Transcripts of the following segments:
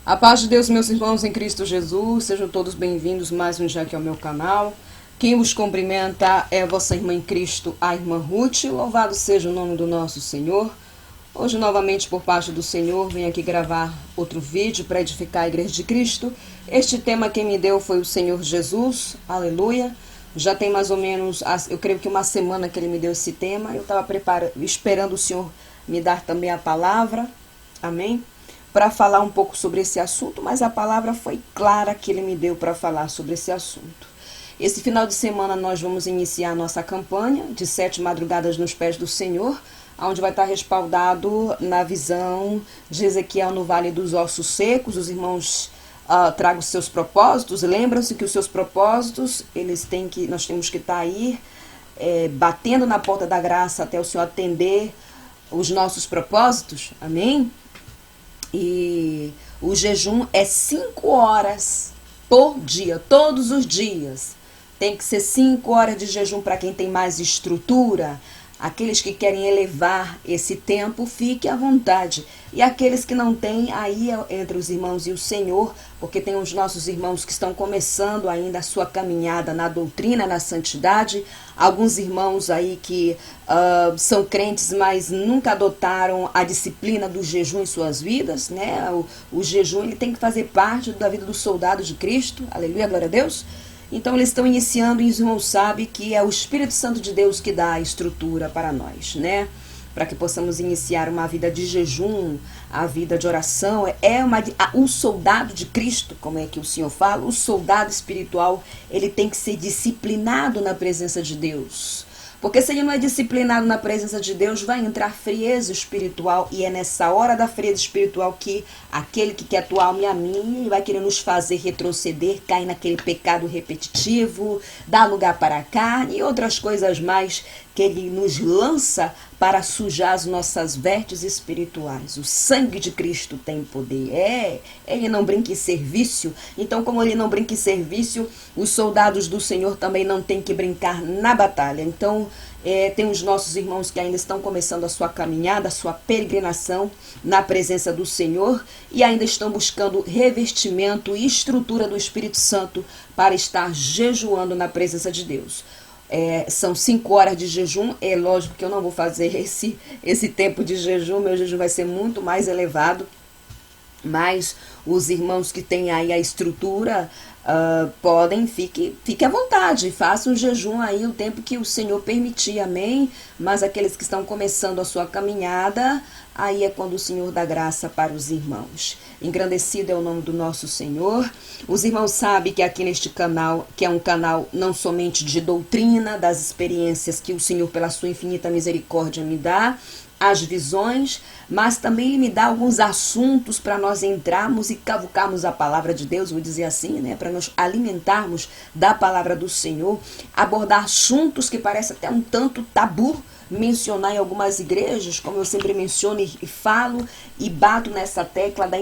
A paz de Deus, meus irmãos em Cristo Jesus, sejam todos bem-vindos mais um dia aqui ao meu canal. Quem vos cumprimenta é a vossa irmã em Cristo, a irmã Ruth. Louvado seja o nome do nosso Senhor. Hoje, novamente, por parte do Senhor, venho aqui gravar outro vídeo para edificar a Igreja de Cristo. Este tema quem me deu foi o Senhor Jesus, aleluia. Já tem mais ou menos, eu creio que uma semana que ele me deu esse tema. Eu estava esperando o Senhor me dar também a palavra, amém? Para falar um pouco sobre esse assunto, mas a palavra foi clara que ele me deu para falar sobre esse assunto. Esse final de semana nós vamos iniciar a nossa campanha de 7 madrugadas nos pés do Senhor, onde vai estar respaldado na visão de Ezequiel no Vale dos Ossos Secos. Os irmãos tragam os seus propósitos. Lembram-se que os seus propósitos, nós temos que estar aí batendo na porta da graça até o Senhor atender os nossos propósitos, amém? E o jejum é 5 horas por dia, todos os dias. Tem que ser 5 horas de jejum para quem tem mais estrutura. Aqueles que querem elevar esse tempo, fique à vontade. E aqueles que não têm, aí é entre os irmãos e o Senhor, porque tem os nossos irmãos que estão começando ainda a sua caminhada na doutrina, na santidade. Alguns irmãos aí que são crentes, mas nunca adotaram a disciplina do jejum em suas vidas, né? O jejum ele tem que fazer parte da vida do soldado de Cristo. Aleluia, glória a Deus. Então eles estão iniciando e os irmãos sabem que é o Espírito Santo de Deus que dá a estrutura para nós, né? Para que possamos iniciar uma vida de jejum, a vida de oração. O soldado de Cristo, como é que o Senhor fala, o soldado espiritual, ele tem que ser disciplinado na presença de Deus. Porque se ele não é disciplinado na presença de Deus, vai entrar frieza espiritual. E é nessa hora da frieza espiritual que aquele que quer a tua alma e a minha vai querer nos fazer retroceder, cair naquele pecado repetitivo, dar lugar para a carne e outras coisas mais que ele nos lança para sujar as nossas vestes espirituais. O sangue de Cristo tem poder. Ele não brinca em serviço. Então, como ele não brinca em serviço, os soldados do Senhor também não têm que brincar na batalha. Então, tem os nossos irmãos que ainda estão começando a sua caminhada, a sua peregrinação na presença do Senhor e ainda estão buscando revestimento e estrutura do Espírito Santo para estar jejuando na presença de Deus. São 5 horas de jejum. É lógico que eu não vou fazer esse tempo de jejum. Meu jejum vai ser muito mais elevado. Mas os irmãos que têm aí a estrutura fique à vontade, façam um jejum aí o tempo que o Senhor permitir, amém? Mas aqueles que estão começando a sua caminhada, aí é quando o Senhor dá graça para os irmãos. Engrandecido é o nome do nosso Senhor. Os irmãos sabem que aqui neste canal, que é um canal não somente de doutrina, das experiências que o Senhor pela sua infinita misericórdia me dá, as visões, mas também ele me dá alguns assuntos para nós entrarmos e cavucarmos a palavra de Deus, vou dizer assim, né? Para nós alimentarmos da palavra do Senhor, abordar assuntos que parecem até um tanto tabu, mencionar em algumas igrejas, como eu sempre menciono e falo e bato nessa tecla da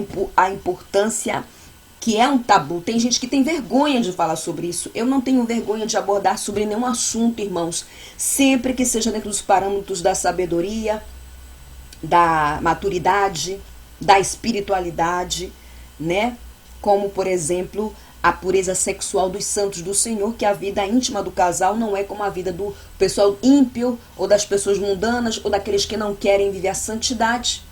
importância que é um tabu. Tem gente que tem vergonha de falar sobre isso. Eu não tenho vergonha de abordar sobre nenhum assunto, irmãos, sempre que seja dentro dos parâmetros da sabedoria, da maturidade, da espiritualidade, né? Como, por exemplo, a pureza sexual dos santos do Senhor, que a vida íntima do casal não é como a vida do pessoal ímpio, ou das pessoas mundanas, ou daqueles que não querem viver a santidade.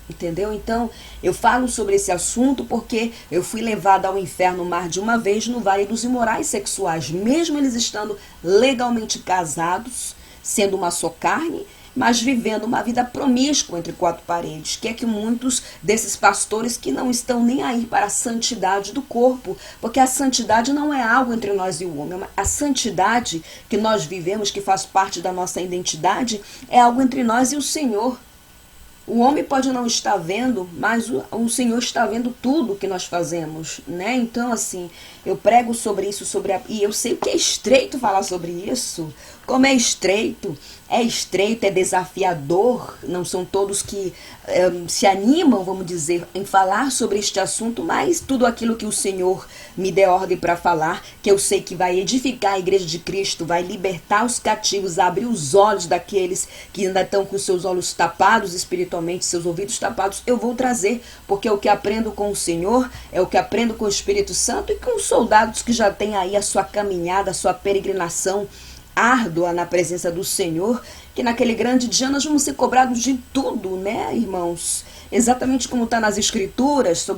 Entendeu? Então, eu falo sobre esse assunto porque eu fui levada ao inferno mar de uma vez no Vale dos Imorais Sexuais, mesmo eles estando legalmente casados, sendo uma só carne, mas vivendo uma vida promíscua entre 4 paredes, que é que muitos desses pastores que não estão nem aí para a santidade do corpo, porque a santidade não é algo entre nós e o homem, a santidade que nós vivemos, que faz parte da nossa identidade, é algo entre nós e o Senhor. O homem pode não estar vendo, mas o Senhor está vendo tudo que nós fazemos, né? Então, assim, eu prego sobre isso, e eu sei que é estreito falar sobre isso. como é estreito, é desafiador, não são todos que se animam, vamos dizer, em falar sobre este assunto, mas tudo aquilo que o Senhor me dê ordem para falar, que eu sei que vai edificar a Igreja de Cristo, vai libertar os cativos, abrir os olhos daqueles que ainda estão com seus olhos tapados espiritualmente, seus ouvidos tapados, eu vou trazer, porque é o que aprendo com o Senhor, é o que aprendo com o Espírito Santo e com os soldados que já têm aí a sua caminhada, a sua peregrinação árdua na presença do Senhor, que naquele grande dia nós vamos ser cobrados de tudo, né, irmãos? Exatamente como está nas Escrituras,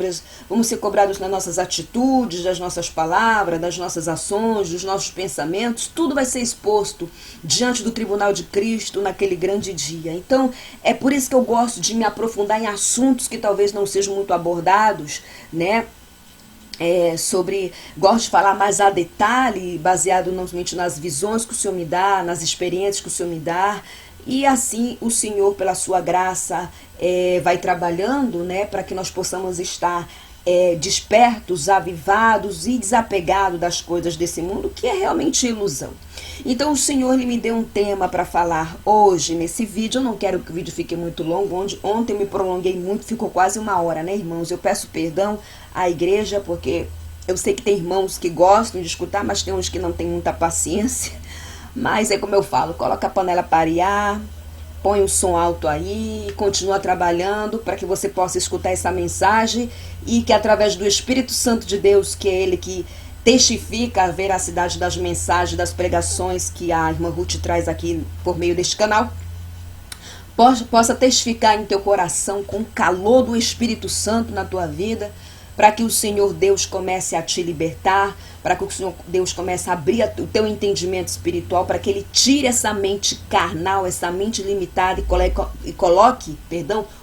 vamos ser cobrados nas nossas atitudes, das nossas palavras, das nossas ações, dos nossos pensamentos, tudo vai ser exposto diante do tribunal de Cristo naquele grande dia. Então, é por isso que eu gosto de me aprofundar em assuntos que talvez não sejam muito abordados, né? Gosto de falar mais a detalhe, baseado não somente nas visões que o Senhor me dá, nas experiências que o Senhor me dá, e assim o Senhor, pela sua graça, vai trabalhando, né, para que nós possamos estar despertos, avivados e desapegados das coisas desse mundo, que é realmente ilusão. Então o Senhor me deu um tema para falar hoje nesse vídeo. Eu não quero que o vídeo fique muito longo. Ontem eu me prolonguei muito, ficou quase 1 hora, né, irmãos? Eu peço perdão à igreja, porque eu sei que tem irmãos que gostam de escutar, mas tem uns que não têm muita paciência. Mas é como eu falo, coloca a panela para arear, põe o som alto aí, continua trabalhando para que você possa escutar essa mensagem e que através do Espírito Santo de Deus, que é Ele que testifica a veracidade das mensagens, das pregações que a irmã Ruth traz aqui por meio deste canal, possa testificar em teu coração com o calor do Espírito Santo na tua vida, para que o Senhor Deus comece a te libertar, para que o Senhor Deus comece a abrir o teu entendimento espiritual, para que Ele tire essa mente carnal, essa mente limitada e coloque,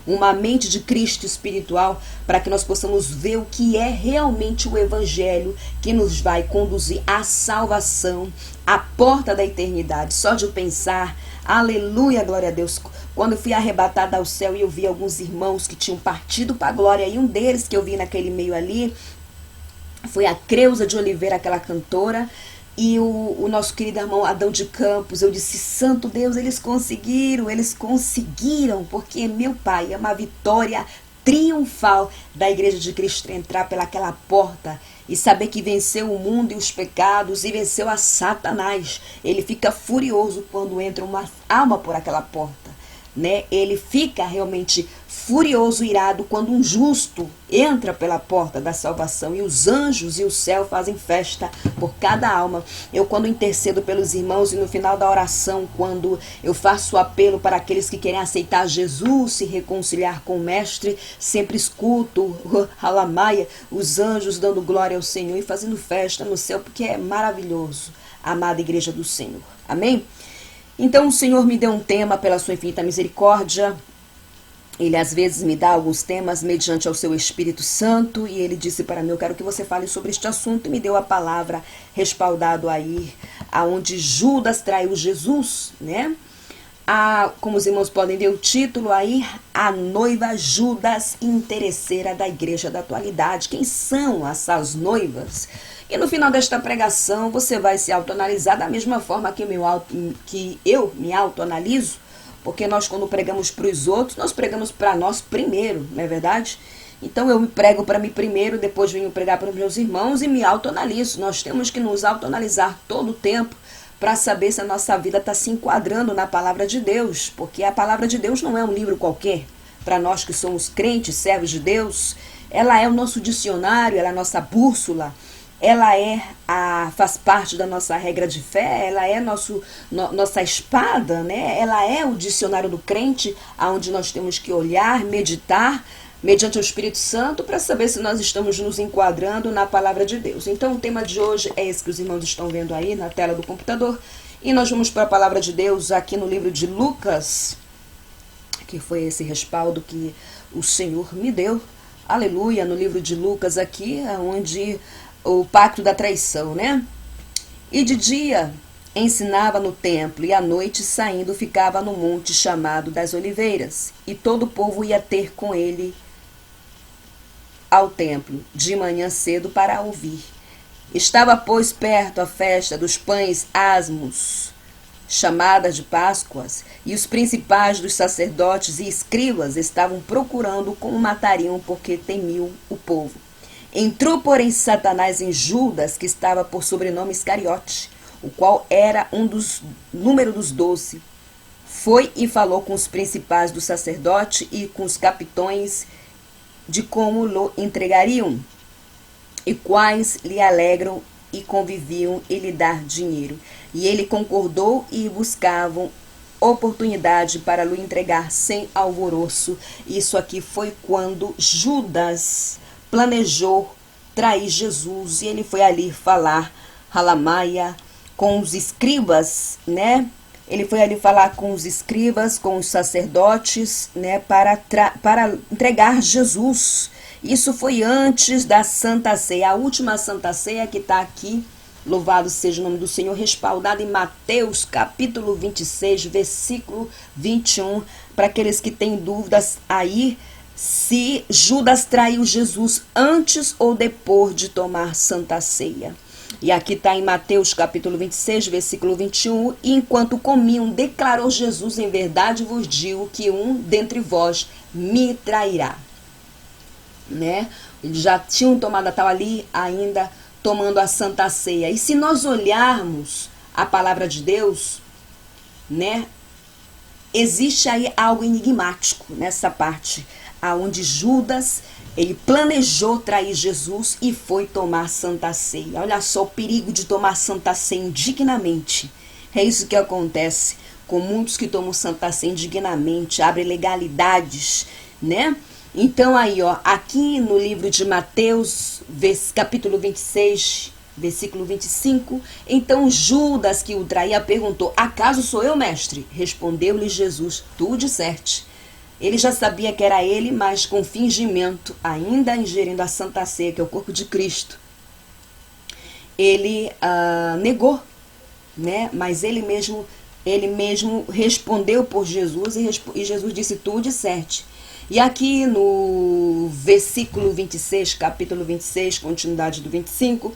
uma mente de Cristo espiritual, para que nós possamos ver o que é realmente o Evangelho que nos vai conduzir à salvação, à porta da eternidade. Só de eu pensar, aleluia, glória a Deus. Quando eu fui arrebatada ao céu e eu vi alguns irmãos que tinham partido para a glória, e um deles que eu vi naquele meio ali foi a Creuza de Oliveira, aquela cantora, e o nosso querido irmão Adão de Campos. Eu disse, santo Deus, eles conseguiram, porque meu Pai é uma vitória triunfal da Igreja de Cristo entrar pelaquela porta e saber que venceu o mundo e os pecados e venceu a Satanás. Ele fica furioso quando entra uma alma por aquela porta, né? Ele fica realmente furioso, irado, quando um justo entra pela porta da salvação, e os anjos e o céu fazem festa por cada alma. Eu, quando intercedo pelos irmãos, e no final da oração, quando eu faço o apelo para aqueles que querem aceitar Jesus, se reconciliar com o Mestre, sempre escuto Halamaia, os anjos dando glória ao Senhor e fazendo festa no céu, porque é maravilhoso, a amada Igreja do Senhor. Amém? Então o Senhor me deu um tema pela sua infinita misericórdia. Ele às vezes me dá alguns temas mediante ao seu Espírito Santo, e ele disse para mim, eu quero que você fale sobre este assunto, e me deu a palavra respaldado aí, aonde Judas traiu Jesus, né? Como os irmãos podem ver o título aí, a noiva Judas interesseira da igreja da atualidade. Quem são essas noivas? E no final desta pregação você vai se autoanalisar da mesma forma que eu me autoanaliso, porque nós, quando pregamos para os outros, nós pregamos para nós primeiro, não é verdade? Então eu me prego para mim primeiro, depois venho pregar para os meus irmãos e me autoanaliso. Nós temos que nos autoanalisar todo o tempo para saber se a nossa vida está se enquadrando na palavra de Deus, porque a palavra de Deus não é um livro qualquer. Para nós que somos crentes, servos de Deus, ela é o nosso dicionário, ela é a nossa bússola, ela faz parte da nossa regra de fé, ela é nossa espada, né? Ela é o dicionário do crente, aonde nós temos que olhar, meditar, mediante o Espírito Santo, para saber se nós estamos nos enquadrando na palavra de Deus. Então o tema de hoje é esse que os irmãos estão vendo aí na tela do computador, e nós vamos para a palavra de Deus aqui no livro de Lucas, que foi esse respaldo que o Senhor me deu, aleluia, no livro de Lucas aqui, onde o pacto da traição, né? E de dia ensinava no templo, e à noite, saindo, ficava no monte chamado das Oliveiras, e todo o povo ia ter com ele ao templo de manhã cedo para ouvir. Estava, pois, perto a festa dos pães asmos, chamada de Páscoas, e os principais dos sacerdotes e escribas estavam procurando como matariam, porque temiam o povo. Entrou, porém, Satanás em Judas, que estava por sobrenome Iscariote, o qual era um dos número dos 12. Foi e falou com os principais do sacerdote e com os capitões de como lo entregariam, e quais lhe alegram e conviviam em lhe dar dinheiro. E ele concordou e buscavam oportunidade para lhe entregar sem alvoroço. Isso aqui foi quando Judas planejou trair Jesus, e ele foi ali falar, Halamaia, com os escribas, né? Ele foi ali falar com os escribas, com os sacerdotes, né, para entregar Jesus. Isso foi antes da Santa Ceia, a última Santa Ceia que está aqui, louvado seja o nome do Senhor, respaldado em Mateus capítulo 26, versículo 21, para aqueles que têm dúvidas aí, se Judas traiu Jesus antes ou depois de tomar Santa Ceia. E aqui está em Mateus capítulo 26, versículo 21, e enquanto comiam, declarou Jesus, em verdade vos digo que um dentre vós me trairá. Né? Eles já tinham tomado, estava ali ainda tomando a Santa Ceia. E se nós olharmos a palavra de Deus, né, existe aí algo enigmático nessa parte, aonde Judas, ele planejou trair Jesus e foi tomar Santa Ceia. Olha só o perigo de tomar Santa Ceia indignamente. É isso que acontece com muitos que tomam Santa Ceia indignamente, abrem legalidades, né? Então aí, ó, aqui no livro de Mateus, capítulo 26, versículo 25, então Judas, que o traía, perguntou, acaso sou eu, mestre? Respondeu-lhe Jesus, tu disseste. Ele já sabia que era ele, mas com fingimento, ainda ingerindo a Santa Ceia, que é o corpo de Cristo, ele negou, né? Mas ele mesmo respondeu por Jesus, e Jesus disse, tu disseste. E aqui no versículo 26, capítulo 26, continuidade do 25,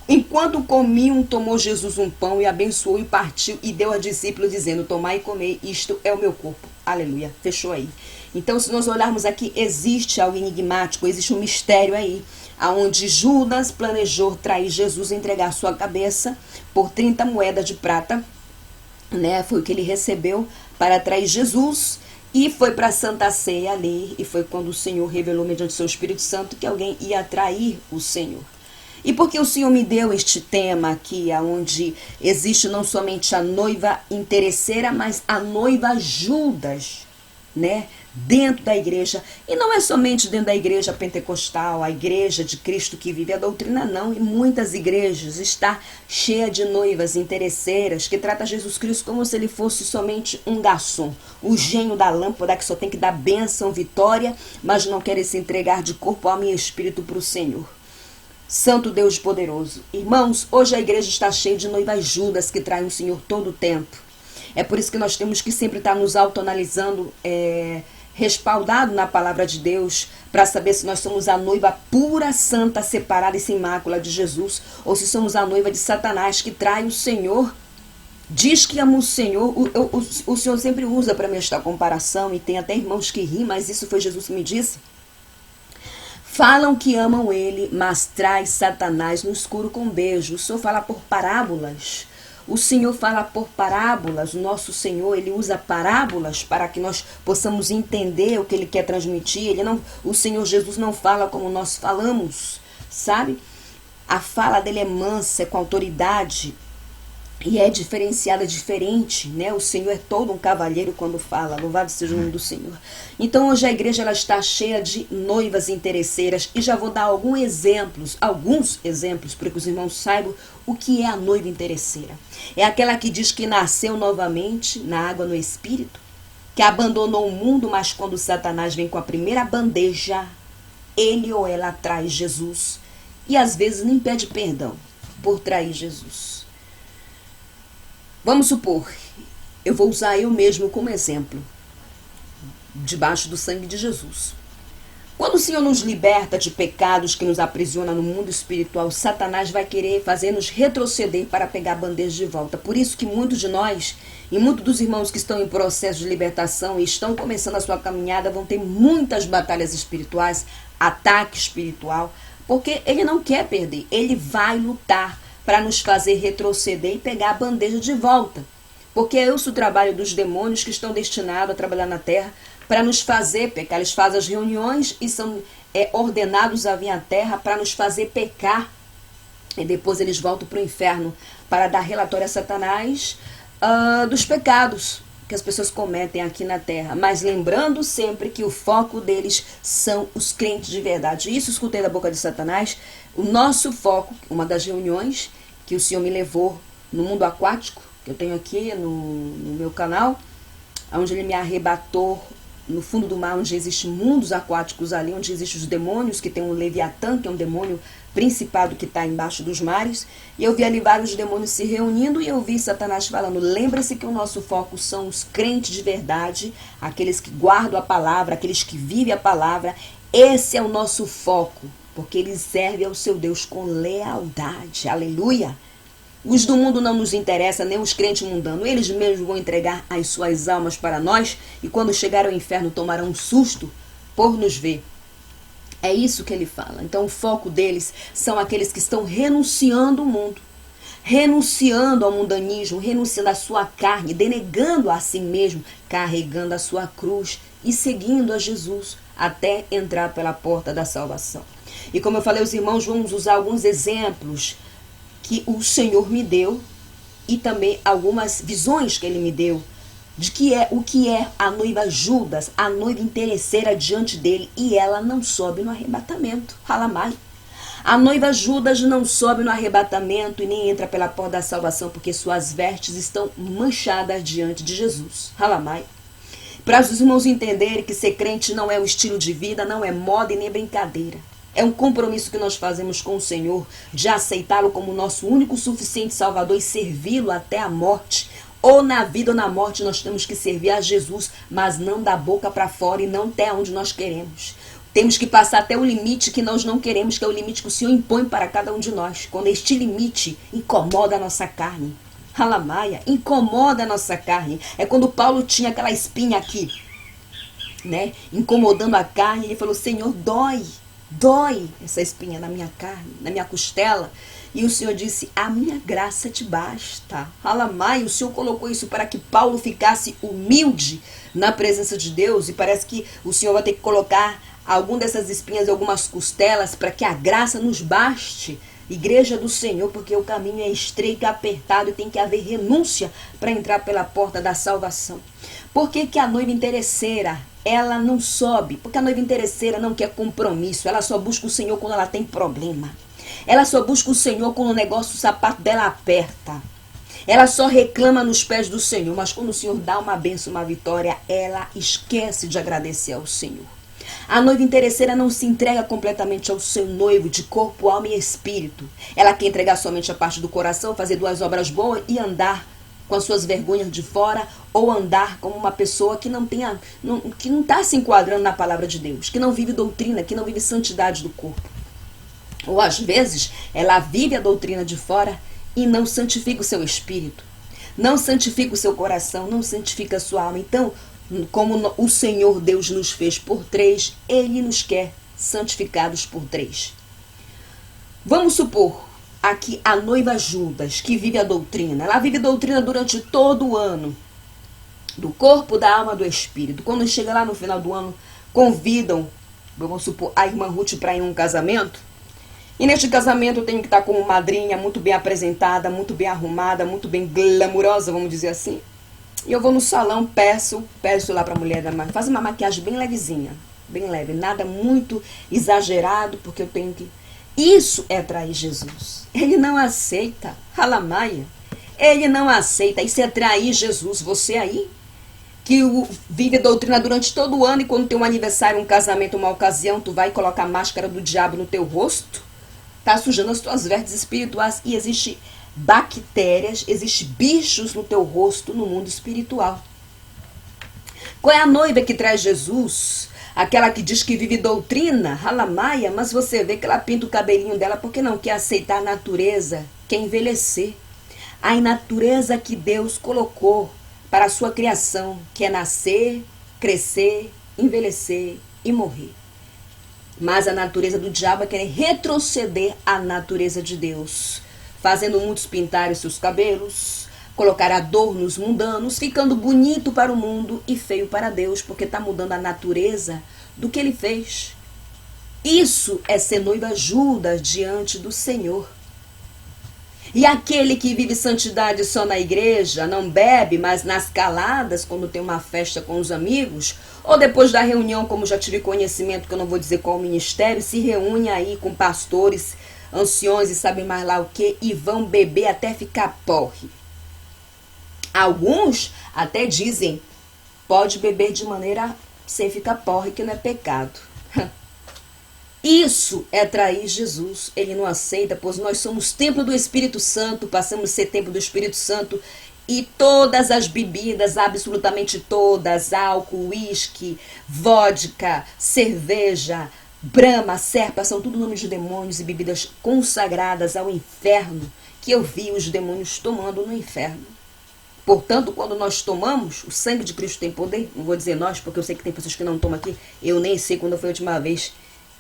enquanto comiam, tomou Jesus um pão e abençoou e partiu e deu a discípulos, dizendo, tomai e comei, isto é o meu corpo. Aleluia, fechou aí. Então, se nós olharmos aqui, existe algo enigmático, existe um mistério aí, aonde Judas planejou trair Jesus e entregar sua cabeça por 30 moedas de prata, né? Foi o que ele recebeu para trair Jesus. E foi para a Santa Ceia ali, e foi quando o Senhor revelou mediante o seu Espírito Santo que alguém ia trair o Senhor. E porque o Senhor me deu este tema aqui, onde existe não somente a noiva interesseira, mas a noiva Judas, né? Dentro da igreja. E não é somente dentro da igreja pentecostal, a igreja de Cristo que vive a doutrina, não. E muitas igrejas está cheia de noivas interesseiras que trata Jesus Cristo como se ele fosse somente um garçom, o gênio da lâmpada que só tem que dar bênção, vitória, mas não quer se entregar de corpo, alma e espírito para o Senhor. Santo Deus poderoso. Irmãos, hoje a igreja está cheia de noivas Judas que traem o Senhor todo o tempo. É por isso que nós temos que sempre estar nos autoanalisando, respaldado na palavra de Deus, para saber se nós somos a noiva pura, santa, separada e sem mácula de Jesus, ou se somos a noiva de Satanás que trai o Senhor, diz que ama o Senhor. O Senhor sempre usa para mim esta comparação, e tem até irmãos que riem, mas isso foi Jesus que me disse. Falam que amam ele, mas traz Satanás no escuro com beijo. O Senhor fala por parábolas. O Senhor fala por parábolas. O nosso Senhor, ele usa parábolas para que nós possamos entender o que ele quer transmitir. O Senhor Jesus não fala como nós falamos, sabe? A fala dele é mansa, é com autoridade. E é diferenciada, diferente, né? O Senhor é todo um cavalheiro quando fala, louvado seja o nome do Senhor. Então hoje a igreja ela está cheia de noivas interesseiras, e já vou dar alguns exemplos, para que os irmãos saibam o que é a noiva interesseira. É aquela que diz que nasceu novamente na água, no Espírito, que abandonou o mundo, mas quando Satanás vem com a primeira bandeja, ele ou ela traz Jesus, e às vezes nem pede perdão por trair Jesus. Vamos supor, eu vou usar eu mesmo como exemplo, debaixo do sangue de Jesus. Quando o Senhor nos liberta de pecados que nos aprisionam no mundo espiritual, Satanás vai querer fazer-nos retroceder para pegar a bandeja de volta. Por isso que muitos de nós e muitos dos irmãos que estão em processo de libertação e estão começando a sua caminhada vão ter muitas batalhas espirituais, ataque espiritual, porque ele não quer perder, ele vai lutar para nos fazer retroceder e pegar a bandeja de volta. Porque é esse o trabalho dos demônios que estão destinados a trabalhar na terra para nos fazer pecar. Eles fazem as reuniões e são ordenados a vir à terra para nos fazer pecar. E depois eles voltam para o inferno para dar relatório a Satanás dos pecados que as pessoas cometem aqui na terra. Mas lembrando sempre que o foco deles são os crentes de verdade. Isso escutei da boca de Satanás. O nosso foco, uma das reuniões que o Senhor me levou no mundo aquático, que eu tenho aqui no meu canal, onde ele me arrebatou no fundo do mar, onde existem mundos aquáticos ali, onde existem os demônios, que tem um Leviatã, que é um demônio principado que está embaixo dos mares, e eu vi ali vários demônios se reunindo, e eu vi Satanás falando, lembre-se que o nosso foco são os crentes de verdade, aqueles que guardam a palavra, aqueles que vivem a palavra, esse é o nosso foco, porque eles servem ao seu Deus com lealdade, aleluia. Os do mundo não nos interessa, nem os crentes mundanos. Eles mesmos vão entregar as suas almas para nós e quando chegar ao inferno tomarão um susto por nos ver. É isso que ele fala. Então o foco deles são aqueles que estão renunciando ao mundo, renunciando ao mundanismo, renunciando à sua carne, denegando a si mesmo, carregando a sua cruz e seguindo a Jesus até entrar pela porta da salvação. E como eu falei, os irmãos, vamos usar alguns exemplos que o Senhor me deu e também algumas visões que ele me deu de o que é a noiva Judas, a noiva interesseira diante dele, e ela não sobe no arrebatamento. Halamai. A noiva Judas não sobe no arrebatamento e nem entra pela porta da salvação, porque suas vestes estão manchadas diante de Jesus. Halamai. Para os irmãos entenderem que ser crente não é um estilo de vida, não é moda e nem brincadeira. É um compromisso que nós fazemos com o Senhor de aceitá-lo como nosso único suficiente Salvador e servi-lo até a morte. Ou na vida ou na morte nós temos que servir a Jesus, mas não da boca para fora e não até onde nós queremos. Temos que passar até o limite que nós não queremos, que é o limite que o Senhor impõe para cada um de nós. Quando este limite incomoda a nossa carne. Halamaia, incomoda a nossa carne. É quando Paulo tinha aquela espinha aqui, né? Incomodando a carne, ele falou, Senhor, dói essa espinha na minha carne, na minha costela. E o Senhor disse, a minha graça te basta. Alamai, o Senhor colocou isso para que Paulo ficasse humilde na presença de Deus. E parece que o Senhor vai ter que colocar alguma dessas espinhas em algumas costelas para que a graça nos baste. Igreja do Senhor, porque o caminho é estreito e apertado e tem que haver renúncia para entrar pela porta da salvação. Por que que a noiva interesseira, ela não sobe? Porque a noiva interesseira não quer compromisso, ela só busca o Senhor quando ela tem problema. Ela só busca o Senhor quando o sapato dela aperta. Ela só reclama nos pés do Senhor, mas quando o Senhor dá uma bênção, uma vitória, ela esquece de agradecer ao Senhor. A noiva interesseira não se entrega completamente ao seu noivo de corpo, alma e espírito. Ela quer entregar somente a parte do coração, fazer 2 obras boas e andar com as suas vergonhas de fora, ou andar como uma pessoa que que não está se enquadrando na palavra de Deus, que não vive doutrina, que não vive santidade do corpo. Ou às vezes ela vive a doutrina de fora e não santifica o seu espírito, não santifica o seu coração, não santifica a sua alma. Então, como o Senhor Deus nos fez por 3, Ele nos quer santificados por 3. Vamos supor aqui a noiva Judas, que vive a doutrina. Ela vive a doutrina durante todo o ano, do corpo, da alma, do espírito. Quando chega lá no final do ano, convidam, vamos supor, a irmã Ruth para ir em um casamento. E neste casamento eu tenho que estar como madrinha, muito bem apresentada, muito bem arrumada, muito bem glamurosa, vamos dizer assim. E eu vou no salão, peço lá para a mulher, faz uma maquiagem bem levezinha, bem leve, nada muito exagerado, porque eu tenho que... Isso é trair Jesus. Ele não aceita, halamaia. Ele não aceita, isso é trair Jesus. Você aí, que vive a doutrina durante todo o ano e quando tem um aniversário, um casamento, uma ocasião, tu vai colocar a máscara do diabo no teu rosto, tá sujando as tuas vestes espirituais e existe bactérias, existe bichos no teu rosto no mundo espiritual. Qual é a noiva que traz Jesus? Aquela que diz que vive doutrina, halamaia, mas você vê que ela pinta o cabelinho dela porque não quer aceitar a natureza, quer envelhecer. A natureza que Deus colocou para a sua criação, que é nascer, crescer, envelhecer e morrer. Mas a natureza do diabo é querer retroceder à natureza de Deus, fazendo muitos pintarem seus cabelos, colocar adornos mundanos, ficando bonito para o mundo e feio para Deus, porque está mudando a natureza do que ele fez. Isso é ser noiva Judas diante do Senhor. E aquele que vive santidade só na igreja, não bebe, mas nas caladas, quando tem uma festa com os amigos, ou depois da reunião, como já tive conhecimento, que eu não vou dizer qual ministério, se reúne aí com pastores, anciões e sabe mais lá o que, e vão beber até ficar porre. Alguns até dizem, pode beber de maneira sem ficar porre, que não é pecado. Isso é trair Jesus. Ele não aceita, pois nós somos templo do Espírito Santo, passamos a ser templo do Espírito Santo, e todas as bebidas, absolutamente todas, álcool, uísque, vodka, cerveja, brama, serpa, são tudo nomes de demônios e bebidas consagradas ao inferno, que eu vi os demônios tomando no inferno. Portanto, quando nós tomamos, o sangue de Cristo tem poder. Não vou dizer nós, porque eu sei que tem pessoas que não tomam aqui. Eu nem sei quando foi a última vez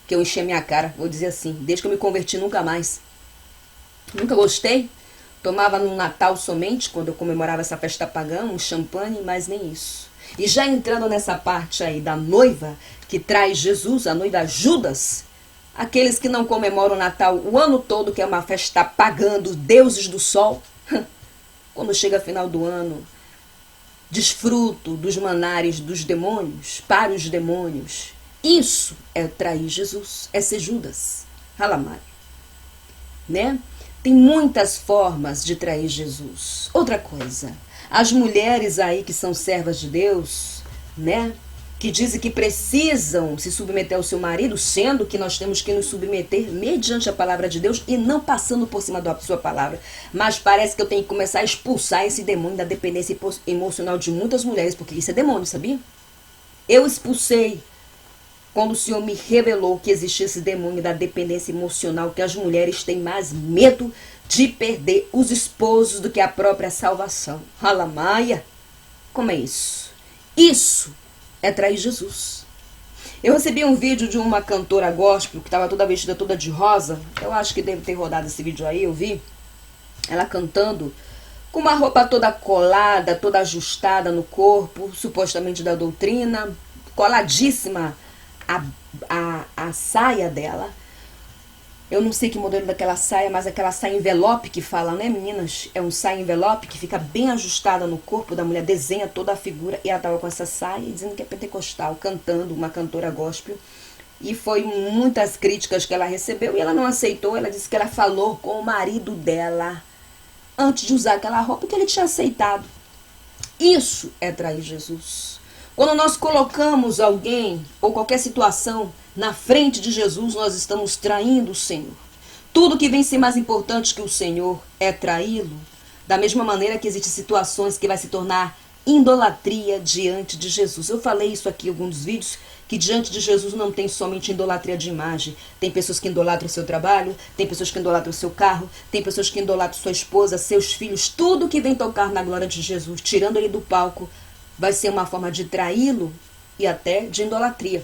que eu enchi a minha cara. Vou dizer assim, desde que eu me converti, nunca mais. Nunca gostei. Tomava no Natal somente, quando eu comemorava essa festa pagã, um champanhe, mas nem isso. E já entrando nessa parte aí da noiva, que traz Jesus, a noiva Judas, aqueles que não comemoram o Natal o ano todo, que é uma festa pagã dos deuses do sol, quando chega final do ano, desfruto dos manares dos demônios, para os demônios. Isso é trair Jesus, é ser Judas, halamai, né? Tem muitas formas de trair Jesus. Outra coisa, as mulheres aí que são servas de Deus, né? Que dizem que precisam se submeter ao seu marido, sendo que nós temos que nos submeter mediante a palavra de Deus e não passando por cima da sua palavra. Mas parece que eu tenho que começar a expulsar esse demônio da dependência emocional de muitas mulheres, porque isso é demônio, sabia? Eu expulsei quando o Senhor me revelou que existia esse demônio da dependência emocional, que as mulheres têm mais medo de perder os esposos do que a própria salvação. Halamaia, como é isso? Isso é trair Jesus. Eu recebi um vídeo de uma cantora gospel que estava toda vestida toda de rosa. Eu acho que deve ter rodado esse vídeo aí, eu vi. Ela cantando com uma roupa toda colada, toda ajustada no corpo, supostamente da doutrina, coladíssima a saia dela. Eu não sei que modelo daquela saia, mas aquela saia envelope que fala, né, meninas? É um saia envelope que fica bem ajustada no corpo da mulher, desenha toda a figura. E ela estava com essa saia dizendo que é pentecostal, cantando, uma cantora gospel. E foi muitas críticas que ela recebeu e ela não aceitou. Ela disse que ela falou com o marido dela antes de usar aquela roupa que ele tinha aceitado. Isso é trair Jesus. Quando nós colocamos alguém ou qualquer situação na frente de Jesus, nós estamos traindo o Senhor. Tudo que vem ser mais importante que o Senhor é traí-lo. Da mesma maneira que existem situações que vai se tornar idolatria diante de Jesus. Eu falei isso aqui em alguns vídeos, que diante de Jesus não tem somente idolatria de imagem. Tem pessoas que idolatram o seu trabalho, tem pessoas que idolatram o seu carro, tem pessoas que idolatram sua esposa, seus filhos. Tudo que vem tocar na glória de Jesus, tirando ele do palco, vai ser uma forma de traí-lo e até de idolatria.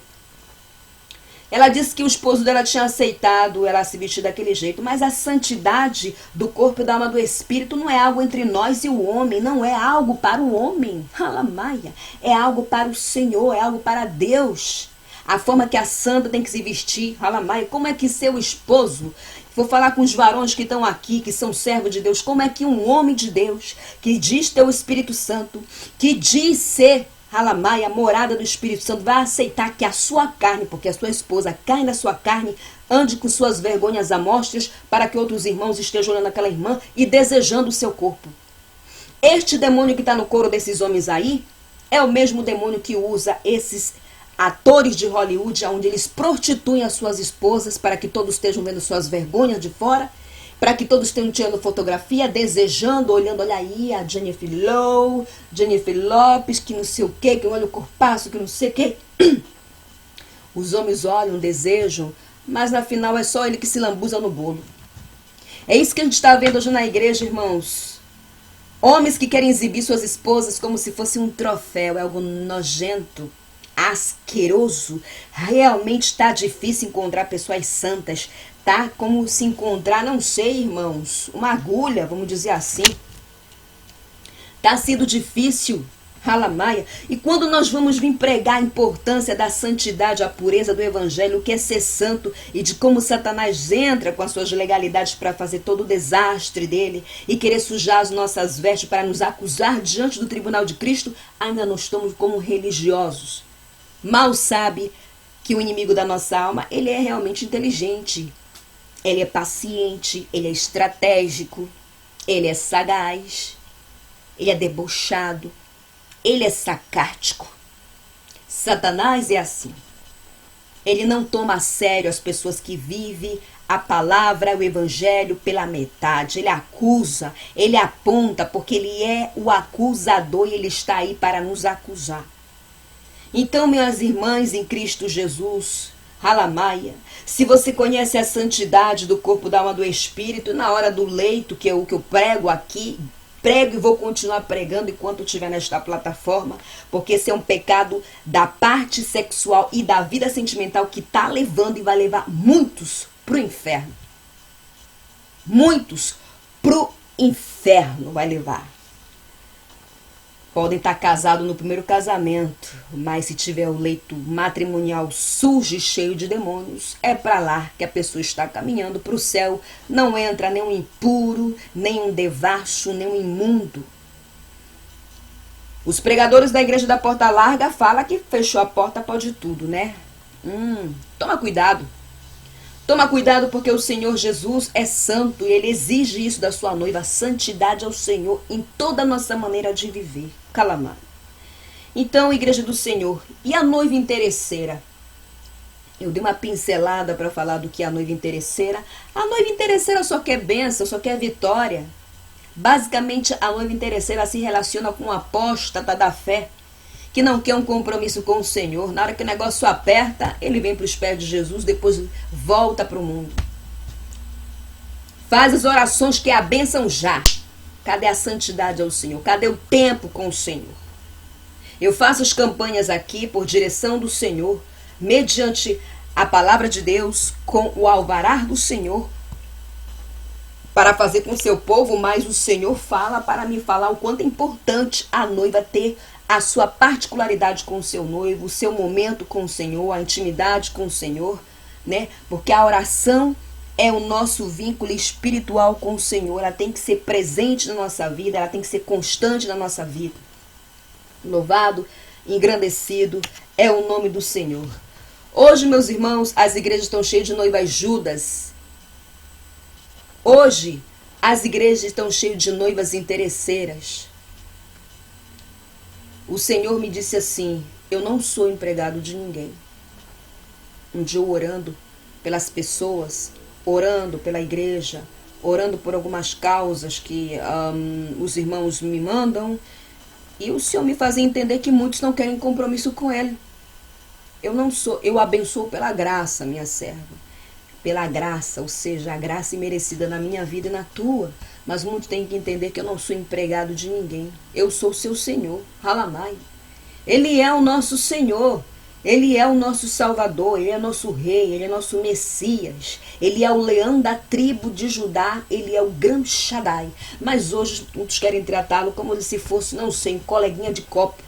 Ela disse que o esposo dela tinha aceitado ela se vestir daquele jeito, mas a santidade do corpo e da alma do espírito não é algo entre nós e o homem, não é algo para o homem, halamaia, é algo para o Senhor, é algo para Deus. A forma que a santa tem que se vestir, halamaia, como é que seu esposo, vou falar com os varões que estão aqui, que são servos de Deus, como é que um homem de Deus, que diz ter o Espírito Santo, que diz ser Halamaia, a morada do Espírito Santo, vai aceitar que a sua carne, porque a sua esposa cai na sua carne, ande com suas vergonhas à mostras, para que outros irmãos estejam olhando aquela irmã e desejando o seu corpo. Este demônio que está no couro desses homens aí, é o mesmo demônio que usa esses atores de Hollywood, onde eles prostituem as suas esposas, para que todos estejam vendo suas vergonhas de fora, para que todos estejam tirando fotografia, desejando, olhando, olha aí, a Jennifer Lopes, que não sei o que olha o corpaço, que não sei o que. Os homens olham, desejam, mas na final é só ele que se lambuza no bolo. É isso que a gente está vendo hoje na igreja, irmãos. Homens que querem exibir suas esposas como se fosse um troféu, é algo nojento, asqueroso. Realmente está difícil encontrar pessoas santas. Tá como se encontrar, não sei, irmãos, uma agulha, vamos dizer assim. Tá sendo difícil. Halamaia. E quando nós vamos vir pregar a importância da santidade, a pureza do evangelho, o que é ser santo e de como Satanás entra com as suas legalidades para fazer todo o desastre dele e querer sujar as nossas vestes para nos acusar diante do tribunal de Cristo, ainda não estamos como religiosos. Mal sabe que o inimigo da nossa alma, ele é realmente inteligente, ele é paciente, ele é estratégico, ele é sagaz, ele é debochado. Ele é sarcástico. Satanás é assim. Ele não toma a sério as pessoas que vivem a palavra, o evangelho pela metade. Ele acusa, ele aponta, porque ele é o acusador e ele está aí para nos acusar. Então, minhas irmãs em Cristo Jesus, Halamaia, se você conhece a santidade do corpo, da alma, do espírito, na hora do leito, que é o que eu prego aqui, prego e vou continuar pregando enquanto estiver nesta plataforma, porque esse é um pecado da parte sexual e da vida sentimental que está levando e vai levar muitos para o inferno. Muitos para o inferno vai levar. Podem estar casados no primeiro casamento, mas se tiver o leito matrimonial sujo e cheio de demônios, é para lá que a pessoa está caminhando para o céu. Não entra nem um impuro, nem um devasso, nem um imundo. Os pregadores da igreja da Porta Larga falam que fechou a porta pode tudo, né? Toma cuidado. Toma cuidado porque o Senhor Jesus é santo e ele exige isso da sua noiva, santidade ao Senhor em toda a nossa maneira de viver. Calamar. Então, igreja do Senhor, e a noiva interesseira? Eu dei uma pincelada para falar do que é a noiva interesseira. A noiva interesseira só quer bênção, só quer vitória. Basicamente, a noiva interesseira se relaciona com o apóstata da fé, que não quer um compromisso com o Senhor. Na hora que o negócio aperta, ele vem para os pés de Jesus, depois volta para o mundo. Faz as orações que é a bênção já. Cadê a santidade ao Senhor? Cadê o tempo com o Senhor? Eu faço as campanhas aqui por direção do Senhor, mediante a palavra de Deus, com o alvará do Senhor, para fazer com o seu povo, mas o Senhor fala para me falar o quanto é importante a noiva ter a sua particularidade com o seu noivo, o seu momento com o Senhor, a intimidade com o Senhor, né? Porque a oração é o nosso vínculo espiritual com o Senhor. Ela tem que ser presente na nossa vida, ela tem que ser constante na nossa vida. Louvado, engrandecido é o nome do Senhor. Hoje, meus irmãos, as igrejas estão cheias de noivas Judas. Hoje, as igrejas estão cheias de noivas interesseiras. O Senhor me disse assim: eu não sou empregado de ninguém. Um dia eu orando pelas pessoas, orando pela igreja, orando por algumas causas que os irmãos me mandam, e o Senhor me fazia entender que muitos não querem compromisso com Ele. Eu abençoo pela graça, minha serva. Pela graça, ou seja, a graça imerecida na minha vida e na tua. Mas muitos têm que entender que eu não sou empregado de ninguém. Eu sou o seu Senhor. Halamai. Ele é o nosso Senhor. Ele é o nosso Salvador. Ele é nosso Rei. Ele é nosso Messias. Ele é o leão da tribo de Judá. Ele é o Gran Shaddai. Mas hoje muitos querem tratá-lo como se fosse, não sei, um coleguinha de copo.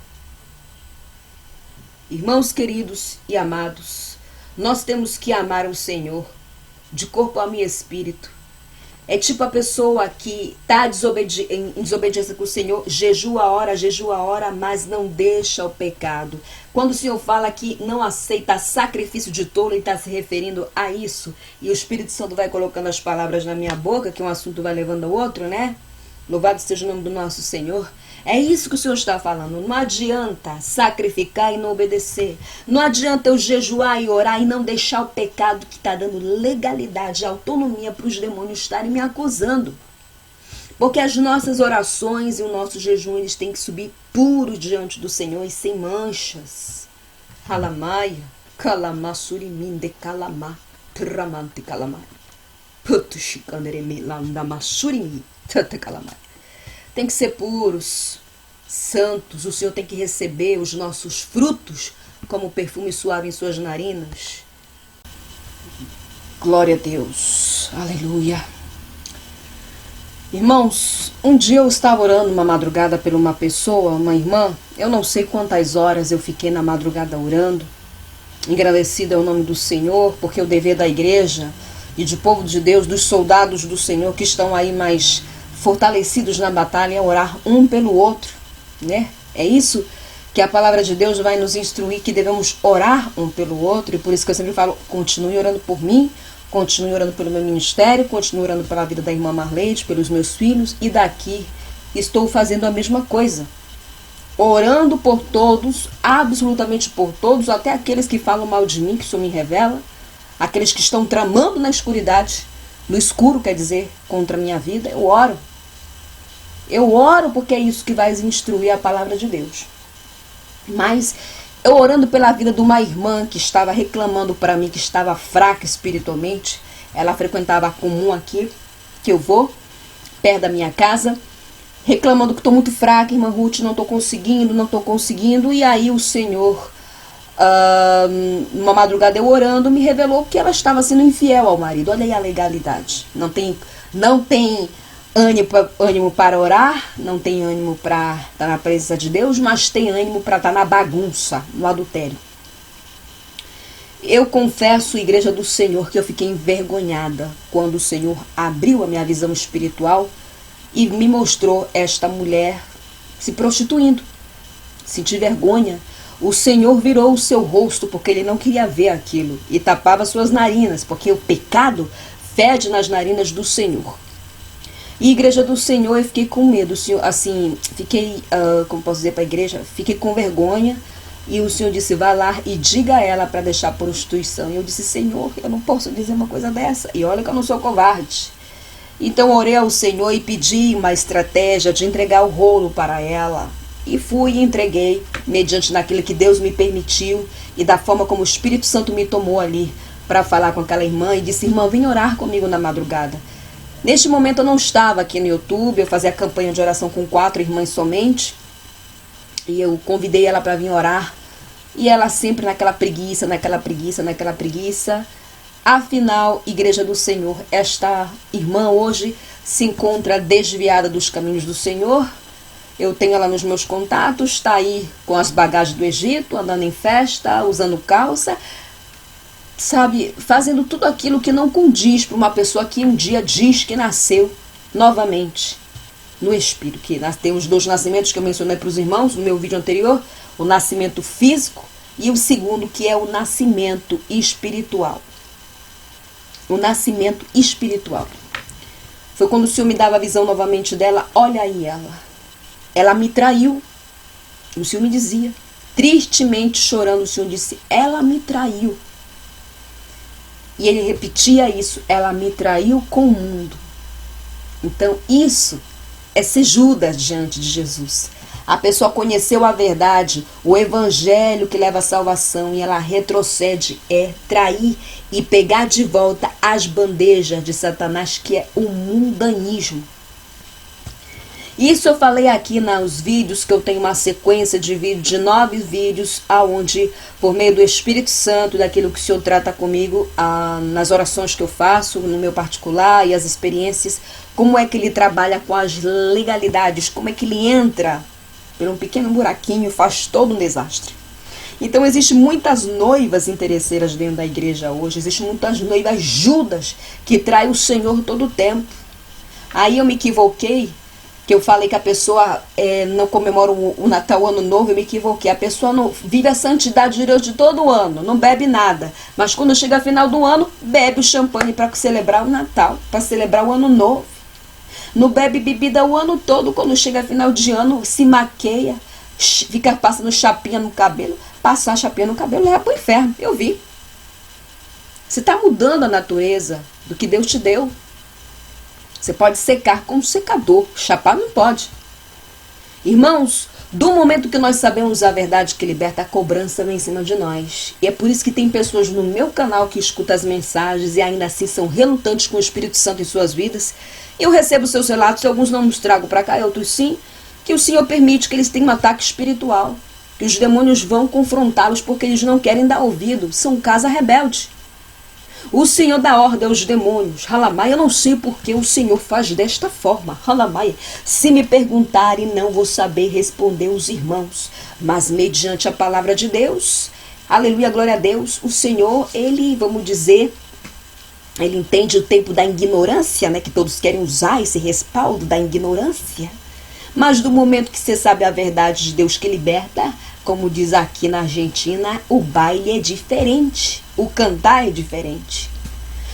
Irmãos queridos e amados, nós temos que amar o Senhor de corpo, alma e espírito. É tipo a pessoa que está em desobediência com o Senhor, jejua a hora, mas não deixa o pecado. Quando o Senhor fala que não aceita sacrifício de tolo, ele está se referindo a isso. E o Espírito Santo vai colocando as palavras na minha boca, que um assunto vai levando ao outro, né? Louvado seja o nome do nosso Senhor. É isso que o Senhor está falando. Não adianta sacrificar e não obedecer. Não adianta eu jejuar e orar e não deixar o pecado que está dando legalidade, autonomia para os demônios estarem me acusando. Porque as nossas orações e o nosso jejum, eles têm que subir puros diante do Senhor e sem manchas. Halamaia, Calama suriminde calama. Tramante calama. Putuxicandereme landama surimi. Tata calama. Tem que ser puros, santos. O Senhor tem que receber os nossos frutos como perfume suave em suas narinas. Glória a Deus. Aleluia. Irmãos, um dia eu estava orando uma madrugada por uma pessoa, uma irmã. Eu não sei quantas horas eu fiquei na madrugada orando. Agradecida ao nome do Senhor, porque o dever da igreja e do povo de Deus, dos soldados do Senhor que estão aí mais fortalecidos na batalha, é orar um pelo outro, né? É isso que a palavra de Deus vai nos instruir, que devemos orar um pelo outro. E por isso que eu sempre falo, continue orando por mim, continue orando pelo meu ministério, continue orando pela vida da irmã Marleide, pelos meus filhos, e daqui estou fazendo a mesma coisa. Orando por todos, absolutamente por todos, até aqueles que falam mal de mim, que o Senhor me revela, aqueles que estão tramando na escuridade, no escuro, quer dizer, contra a minha vida. Eu oro. Eu oro porque é isso que vai instruir a palavra de Deus. Mas eu orando pela vida de uma irmã que estava reclamando para mim, que estava fraca espiritualmente. Ela frequentava a comum aqui, que eu vou, perto da minha casa, reclamando que estou muito fraca, irmã Ruth, não estou conseguindo. E aí o Senhor, numa madrugada eu orando, me revelou que ela estava sendo infiel ao marido. Olha aí a legalidade. Não tem ânimo para orar, não tem ânimo para estar na presença de Deus, mas tem ânimo para estar na bagunça, no adultério. Eu confesso, igreja do Senhor, que eu fiquei envergonhada quando o Senhor abriu a minha visão espiritual e me mostrou esta mulher se prostituindo. Senti vergonha. O Senhor virou o seu rosto porque ele não queria ver aquilo e tapava suas narinas, porque o pecado fede nas narinas do Senhor. E igreja do Senhor, eu fiquei com medo, assim, fiquei, como posso dizer para a igreja, fiquei com vergonha. E o Senhor disse, vá lá e diga a ela para deixar a prostituição. E eu disse, Senhor, eu não posso dizer uma coisa dessa. E olha que eu não sou covarde. Então orei ao Senhor e pedi uma estratégia de entregar o rolo para ela. E fui e entreguei, mediante naquilo que Deus me permitiu e da forma como o Espírito Santo me tomou ali para falar com aquela irmã. E disse, irmã, vem orar comigo na madrugada. Neste momento eu não estava aqui no YouTube, eu fazia a campanha de oração com 4 irmãs somente. E eu convidei ela para vir orar. E ela sempre naquela preguiça. Afinal, igreja do Senhor, esta irmã hoje se encontra desviada dos caminhos do Senhor. Eu tenho ela nos meus contatos, está aí com as bagagens do Egito, andando em festa, usando calça. Sabe, fazendo tudo aquilo que não condiz para uma pessoa que um dia diz que nasceu novamente no Espírito. Que tem os 2 nascimentos que eu mencionei para os irmãos no meu vídeo anterior, o nascimento físico e o segundo, que é o nascimento espiritual. O nascimento espiritual. Foi quando o Senhor me dava a visão novamente dela. Olha aí ela me traiu. O Senhor me dizia, tristemente chorando, o Senhor disse, ela me traiu. E ele repetia isso, ela me traiu com o mundo. Então isso é ser Judas diante de Jesus. A pessoa conheceu a verdade, o evangelho que leva à salvação, e ela retrocede, é trair e pegar de volta as bandejas de Satanás, que é o mundanismo. Isso eu falei aqui nos vídeos, que eu tenho uma sequência de vídeos, de 9 vídeos, aonde, por meio do Espírito Santo, daquilo que o Senhor trata comigo, nas orações que eu faço, no meu particular, e as experiências, como é que ele trabalha com as legalidades, como é que ele entra por um pequeno buraquinho e faz todo um desastre. Então, existem muitas noivas interesseiras dentro da igreja hoje, existem muitas noivas Judas, que traem o Senhor todo o tempo. Aí eu me equivoquei, que eu falei que a pessoa não comemora o Natal, o Ano Novo, eu me equivoquei. A pessoa não vive a santidade durante todo o ano, não bebe nada. Mas quando chega a final do ano, bebe o champanhe para celebrar o Natal, para celebrar o Ano Novo. Não bebe bebida o ano todo, quando chega a final de ano, se maqueia, fica passando chapinha no cabelo. Passar chapinha no cabelo leva para o inferno, eu vi. Você está mudando a natureza do que Deus te deu. Você pode secar com um secador, chapar não pode. Irmãos, Do momento que nós sabemos a verdade que liberta, a cobrança vem em cima de nós. E é por isso que tem pessoas no meu canal que escutam as mensagens e ainda assim são relutantes com o Espírito Santo em suas vidas. Eu recebo seus relatos, alguns não nos trago para cá, outros sim, que o Senhor permite que eles tenham um ataque espiritual, que os demônios vão confrontá-los porque eles não querem dar ouvido, são casa rebelde. O Senhor dá ordem aos demônios. Halamai, eu não sei porque o Senhor faz desta forma. Halamai, se me perguntarem, não vou saber responder os irmãos. Mas mediante a palavra de Deus, aleluia, glória a Deus, o Senhor, ele, vamos dizer, ele entende o tempo da ignorância, né? Que todos querem usar esse respaldo da ignorância. Mas do momento que você sabe a verdade de Deus que liberta, como diz aqui na Argentina, o baile é diferente, o cantar é diferente.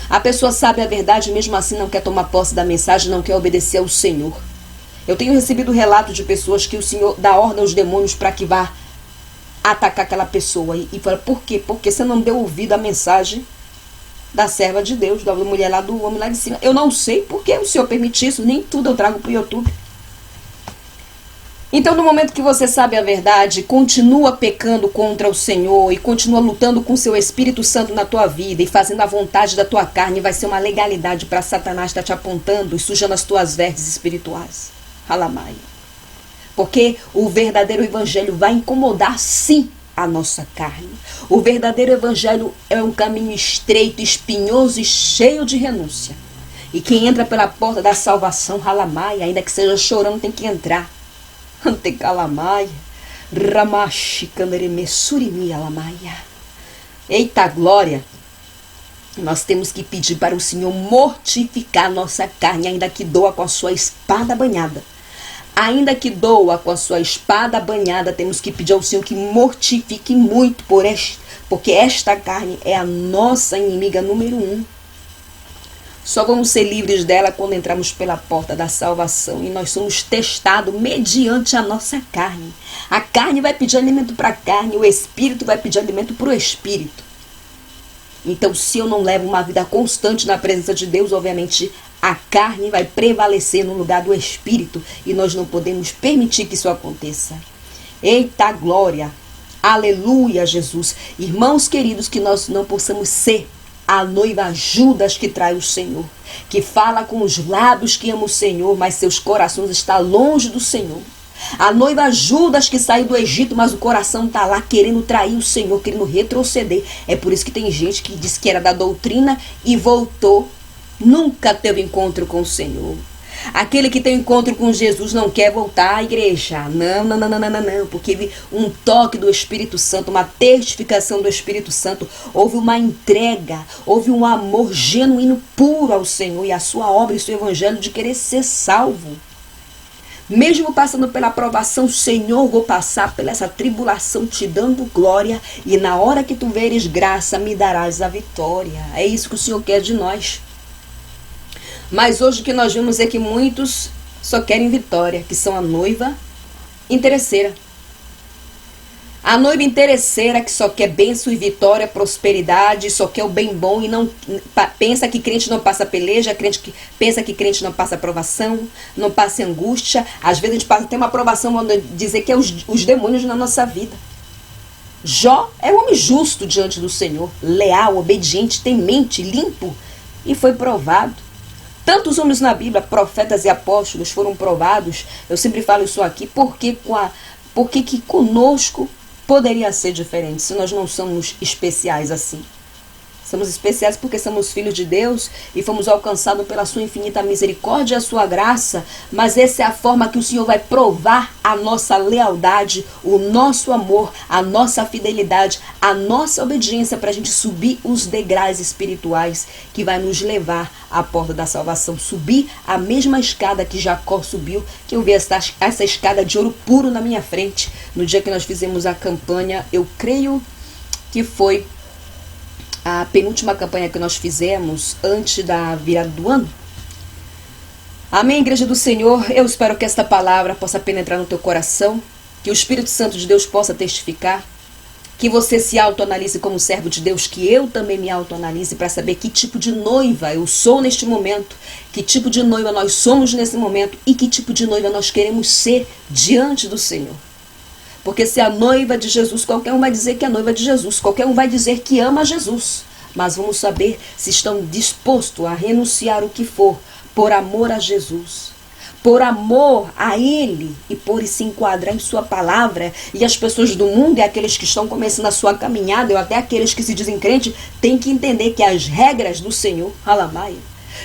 A pessoa sabe a verdade, mesmo assim não quer tomar posse da mensagem, não quer obedecer ao Senhor. Eu tenho recebido relatos de pessoas que o Senhor dá ordem aos demônios para que vá atacar aquela pessoa. E fala, por quê? Porque você não deu ouvido à mensagem da serva de Deus, da mulher lá, do homem lá de cima. Eu não sei porque o Senhor permite isso, nem tudo eu trago para o YouTube. Então, no momento que você sabe a verdade, continua pecando contra o Senhor e continua lutando com o seu Espírito Santo na tua vida e fazendo a vontade da tua carne, vai ser uma legalidade para Satanás estar te apontando e sujando as tuas vestes espirituais. Halamai. Porque o verdadeiro evangelho vai incomodar, sim, a nossa carne. O verdadeiro evangelho é um caminho estreito, espinhoso e cheio de renúncia. E quem entra pela porta da salvação, Halamai, ainda que seja chorando, tem que entrar. Antecalamaia, Ramashi, Candereme, Surimi, Alamaia. Eita glória! Nós temos que pedir para o Senhor mortificar nossa carne, ainda que doa com a sua espada banhada. Ainda que doa com a sua espada banhada, temos que pedir ao Senhor que mortifique muito, porque esta carne é a nossa inimiga número 1. Só vamos ser livres dela quando entramos pela porta da salvação. E nós somos testados mediante a nossa carne. A carne vai pedir alimento para a carne, o espírito vai pedir alimento para o espírito. Então, se eu não levo uma vida constante na presença de Deus, obviamente a carne vai prevalecer no lugar do espírito. E nós não podemos permitir que isso aconteça. Eita glória! Aleluia, Jesus! Irmãos queridos, que nós não possamos ser a noiva Judas que trai o Senhor, que fala com os lábios que ama o Senhor, mas seus corações estão longe do Senhor. A noiva Judas que saiu do Egito, mas o coração está lá querendo trair o Senhor, querendo retroceder. É por isso que tem gente que diz que era da doutrina e voltou, nunca teve encontro com o Senhor. Aquele que tem encontro com Jesus não quer voltar à igreja. Não, porque um toque do Espírito Santo, uma testificação do Espírito Santo, houve uma entrega, houve um amor genuíno, puro ao Senhor e a sua obra e seu evangelho de querer ser salvo. Mesmo passando pela provação, Senhor, vou passar pela essa tribulação te dando glória e na hora que tu veres graça, me darás a vitória. É isso que o Senhor quer de nós. Mas hoje o que nós vemos é que muitos só querem vitória, que são a noiva interesseira. A noiva interesseira que só quer bênção e vitória, prosperidade, só quer o bem bom e não pensa que crente não passa peleja, pensa que crente não passa provação, não passa angústia. Às vezes a gente passa até uma provação, vamos dizer que é os demônios na nossa vida. Jó é um homem justo diante do Senhor, leal, obediente, temente, limpo e foi provado. Tantos homens na Bíblia, profetas e apóstolos foram provados. Eu sempre falo isso aqui, porque que conosco poderia ser diferente se nós não somos especiais assim. Somos especiais porque somos filhos de Deus e fomos alcançados pela sua infinita misericórdia e a sua graça. Mas essa é a forma que o Senhor vai provar a nossa lealdade, o nosso amor, a nossa fidelidade, a nossa obediência para a gente subir os degraus espirituais que vai nos levar à porta da salvação. Subir a mesma escada que Jacó subiu, que eu vi essa escada de ouro puro na minha frente. No dia que nós fizemos a campanha, eu creio que foi a penúltima campanha que nós fizemos antes da virada do ano. Amém, Igreja do Senhor? Eu espero que esta palavra possa penetrar no teu coração, que o Espírito Santo de Deus possa testificar, que você se autoanalise como servo de Deus, que eu também me autoanalise para saber que tipo de noiva eu sou neste momento, que tipo de noiva nós somos nesse momento e que tipo de noiva nós queremos ser diante do Senhor. Porque se a noiva de Jesus, qualquer um vai dizer que é noiva de Jesus, qualquer um vai dizer que ama Jesus. Mas vamos saber se estão dispostos a renunciar o que for, por amor a Jesus, por amor a Ele e por se enquadrar em sua palavra. E as pessoas do mundo e aqueles que estão começando a sua caminhada, ou até aqueles que se dizem crentes, têm que entender que as regras do Senhor, Alamaia,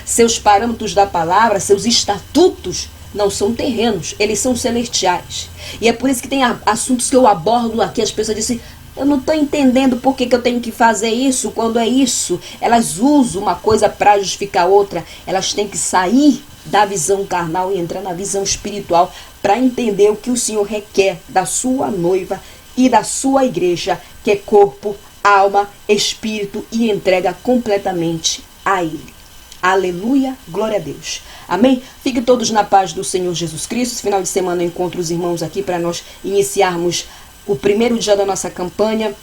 seus parâmetros da palavra, seus estatutos, não são terrenos, eles são celestiais. E é por isso que tem assuntos que eu abordo aqui, as pessoas dizem, eu não estou entendendo por que eu tenho que fazer isso, quando é isso. Elas usam uma coisa para justificar outra. Elas têm que sair da visão carnal e entrar na visão espiritual para entender o que o Senhor requer da sua noiva e da sua igreja, que é corpo, alma, espírito e entrega completamente a Ele. Aleluia, glória a Deus. Amém? Fiquem todos na paz do Senhor Jesus Cristo. Esse final de semana eu encontro os irmãos aqui para nós iniciarmos o primeiro dia da nossa campanha,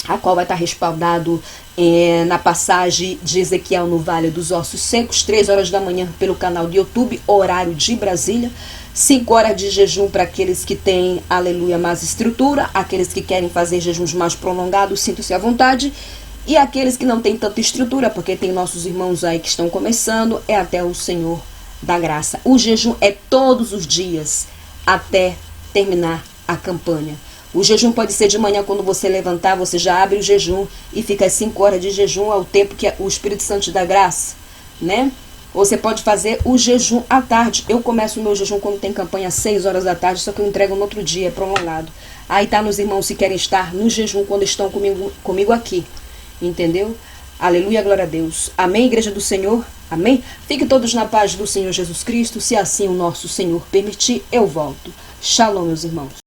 a qual vai estar respaldado na passagem de Ezequiel no Vale dos Ossos Secos, 3 horas da manhã pelo canal do YouTube, horário de Brasília, 5 horas de jejum para aqueles que têm, aleluia, mais estrutura, aqueles que querem fazer jejuns mais prolongados, sintam-se à vontade, e aqueles que não têm tanta estrutura, porque tem nossos irmãos aí que estão começando, é até o Senhor da graça. O jejum é todos os dias, até terminar a campanha. O jejum pode ser de manhã, quando você levantar, você já abre o jejum e fica às 5 horas de jejum, ao tempo que o Espírito Santo te dá graça, né? Ou você pode fazer o jejum à tarde. Eu começo o meu jejum quando tem campanha às 6 horas da tarde, só que eu entrego no outro dia, é prolongado. Aí tá nos irmãos que querem estar no jejum quando estão comigo aqui, entendeu? Aleluia, glória a Deus. Amém, igreja do Senhor? Amém? Fiquem todos na paz do Senhor Jesus Cristo. Se assim o nosso Senhor permitir, eu volto. Shalom, meus irmãos.